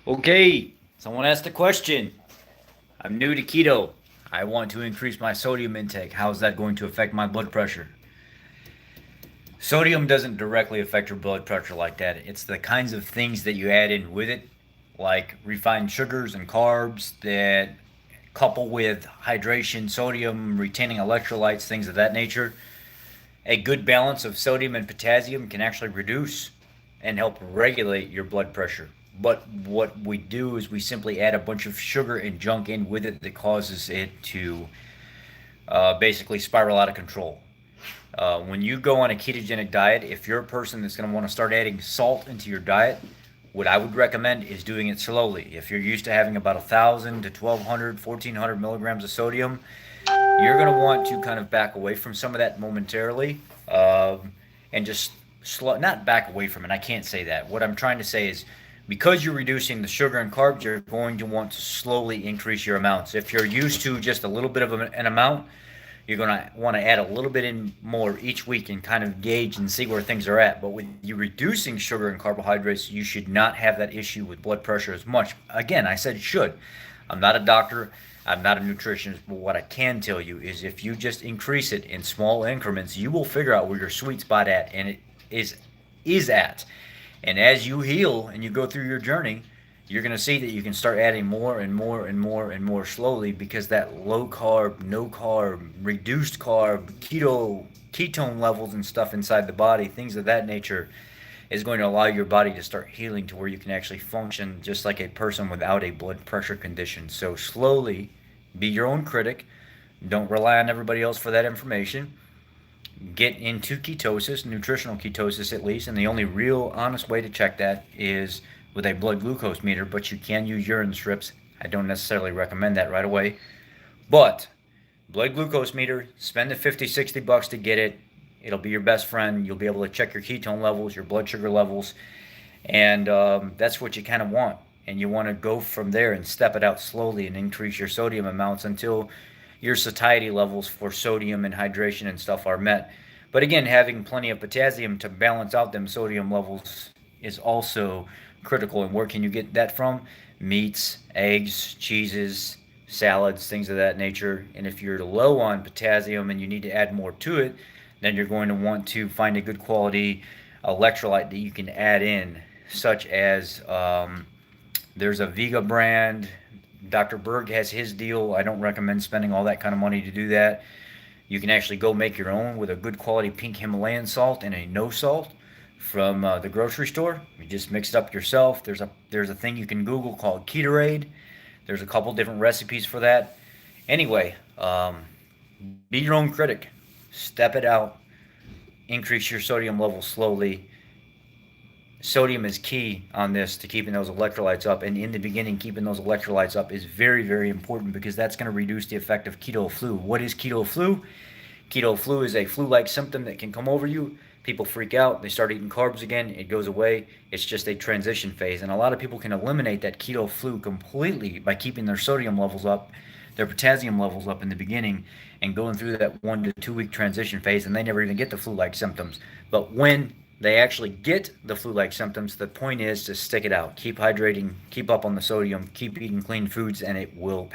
Okay, someone asked a question. I'm new to keto. I want to increase my sodium intake. How is that going to affect my blood pressure? Sodium doesn't directly affect your blood pressure like that. It's the kinds of things that you add in with it, like refined sugars and carbs that couple with hydration, sodium, retaining electrolytes, things of that nature. A good balance of sodium and potassium can actually reduce and help regulate your blood pressure. But what we do is we simply add a bunch of sugar and junk in with it that causes it to basically spiral out of control. When you go on a ketogenic diet, if you're a person that's going to want to start adding salt into your diet, what I would recommend is doing it slowly. If you're used to having about 1,000 to 1,200, 1,400 milligrams of sodium, you're going to want to kind of back away from some of that momentarily, and just not back away from it. I can't say that. What I'm trying to say is because you're reducing the sugar and carbs, you're going to want to slowly increase your amounts. If you're used to just a little bit of an amount, you're going to want to add a little bit in more each week and kind of gauge and see where things are at. But with you reducing sugar and carbohydrates, you should not have that issue with blood pressure as much. Again, I said should. I'm not a doctor. I'm not a nutritionist, but what I can tell you is if you just increase it in small increments, you will figure out where your sweet spot at and it is at. And as you heal and you go through your journey, you're going to see that you can start adding more and more and more and more slowly because that low carb, no carb, reduced carb, ketone levels and stuff inside the body, things of that nature, is going to allow your body to start healing to where you can actually function just like a person without a blood pressure condition. So slowly be your own critic. Don't rely on everybody else for that information. Get into ketosis, nutritional ketosis at least, and the only real honest way to check that is with a blood glucose meter, but you can use urine strips. I don't necessarily recommend that right away. But blood glucose meter, spend the 50, $60 to get it. It'll be your best friend. You'll be able to check your ketone levels, your blood sugar levels, and that's what you kind of want. And you want to go from there and step it out slowly and increase your sodium amounts until your satiety levels for sodium and hydration and stuff are met. But again, having plenty of potassium to balance out them sodium levels is also critical. And where can you get that from? Meats, eggs, cheeses, salads, things of that nature. And if you're low on potassium and you need to add more to it, then you're going to want to find a good quality electrolyte that you can add in, such as there's a Vega brand. Dr. Berg has his deal. I don't recommend spending all that kind of money to do that. You can actually go make your own with a good quality pink Himalayan salt and a no salt from the grocery store. You just mix it up yourself. There's a thing you can Google called Ketorade. There's a couple different recipes for that. Anyway, be your own critic. Step it out. Increase your sodium levels slowly. Sodium is key on this to keeping those electrolytes up. And in the beginning, keeping those electrolytes up is very, very important because that's going to reduce the effect of keto flu. What is keto flu? Keto flu is a flu-like symptom that can come over you. People freak out. They start eating carbs again. It goes away. It's just a transition phase. And a lot of people can eliminate that keto flu completely by keeping their sodium levels up, their potassium levels up in the beginning, and going through that 1 to 2 week transition phase, and they never even get the flu-like symptoms. But when they actually get the flu-like symptoms, the point is to stick it out. Keep hydrating, keep up on the sodium, keep eating clean foods, and it will pass.